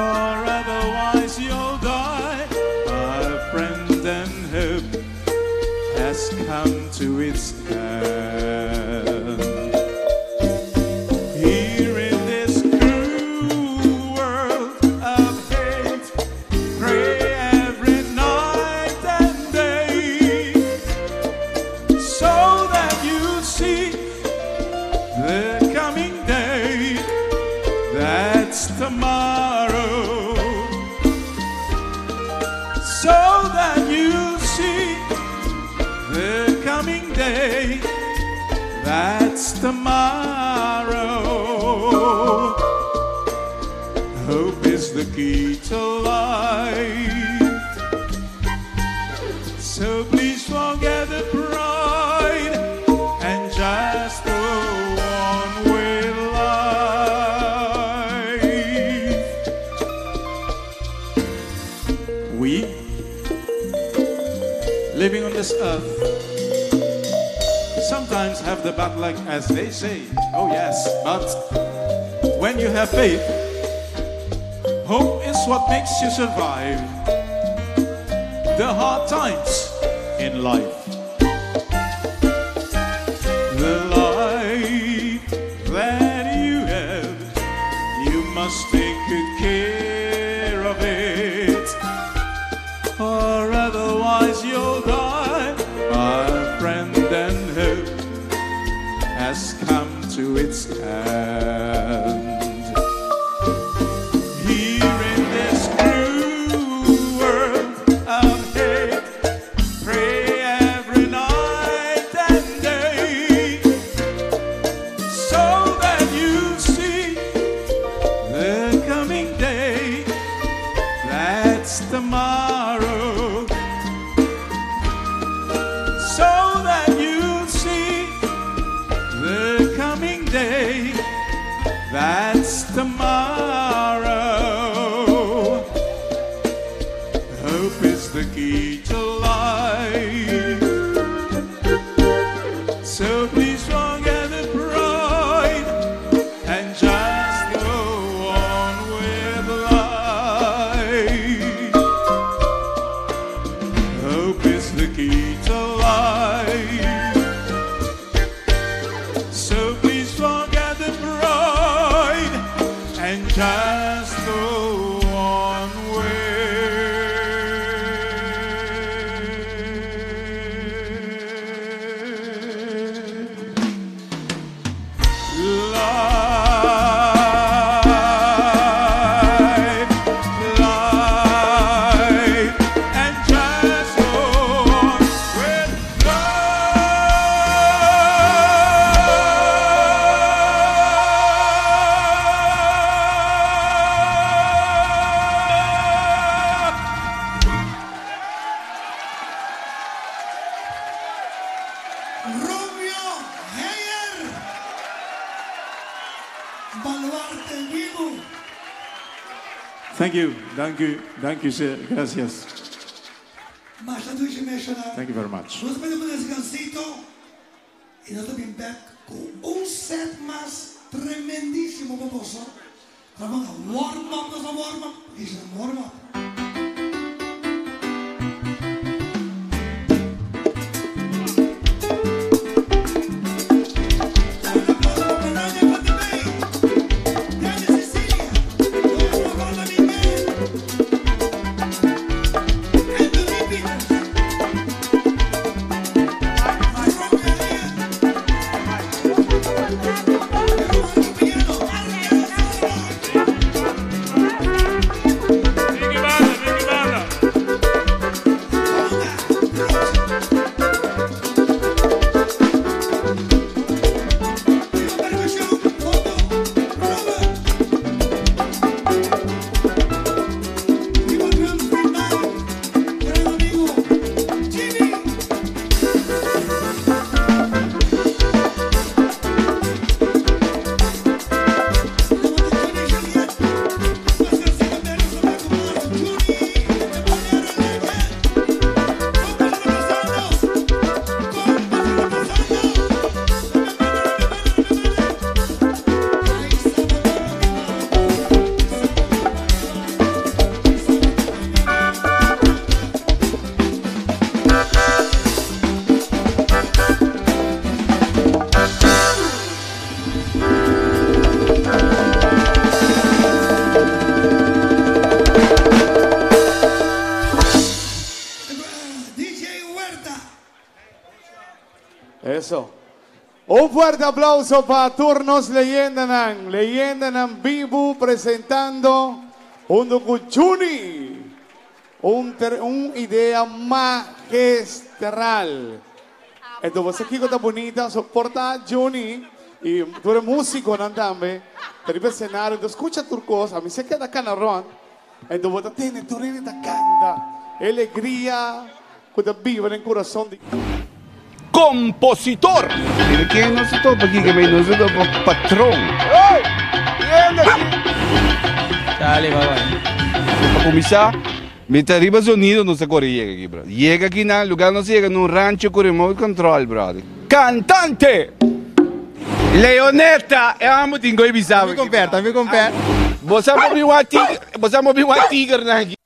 or otherwise you'll die. Our friend and hope has come to its end. Here in this cruel world of hate, pray every night and day, so that you see the coming day. That's tomorrow. So that you see the coming day. That's tomorrow. Hope is the key to life. So please forget the pride and just go on with life. We, living on this earth, sometimes have the bad luck, as they say. Oh yes, but when you have faith, hope is what makes you survive the hard times in life. The life that you have, you must take good care of it, or otherwise you'll die. Our friend and hope has come to its end. Here in this cruel world of hate, pray every night and day, so that you see the coming day. That's tomorrow. So that you see the coming day. That's tomorrow. Hope is the key to life. So please forget the pride and just go on with life. Hope is the key to life. So please forget the pride and just go on with life, life, and just go on with Romeo Heyer, Baluarte Vivo. Thank you, thank you, sir. Gracias. Masyadouche mencionar. Thank you very much. Nós pedimos esse gancito e nós estamos back com set mais tremendíssimo para você. Vamos a warm up, nós vamos warm up. Isso é warm up. Thank you. eso. Un fuerte aplauso para Turnos Leyenda ng Bibu presentando un Dokuchuni. Un idea magistral. Entonces aquí está bonita, soporta Juni y tú eres músico, ¿no? También, te el escenario, entonces escucha tu cosa, a mí se queda acá en Ron. Entonces tiene tu esta canta, alegría, que te vive en el corazón. Compositor. ¿Quién no se topa aquí que me no se topa patrón? Dale, bye. Para comenzar, mientras arriba sonido no se corre llega aquí, bro. Llega aquí en el lugar, no se llega en un rancho con remote control, brother. Cantante. Leonetta, amo tingo e bisava. Me converta. Você moviu uma tigre, aqui.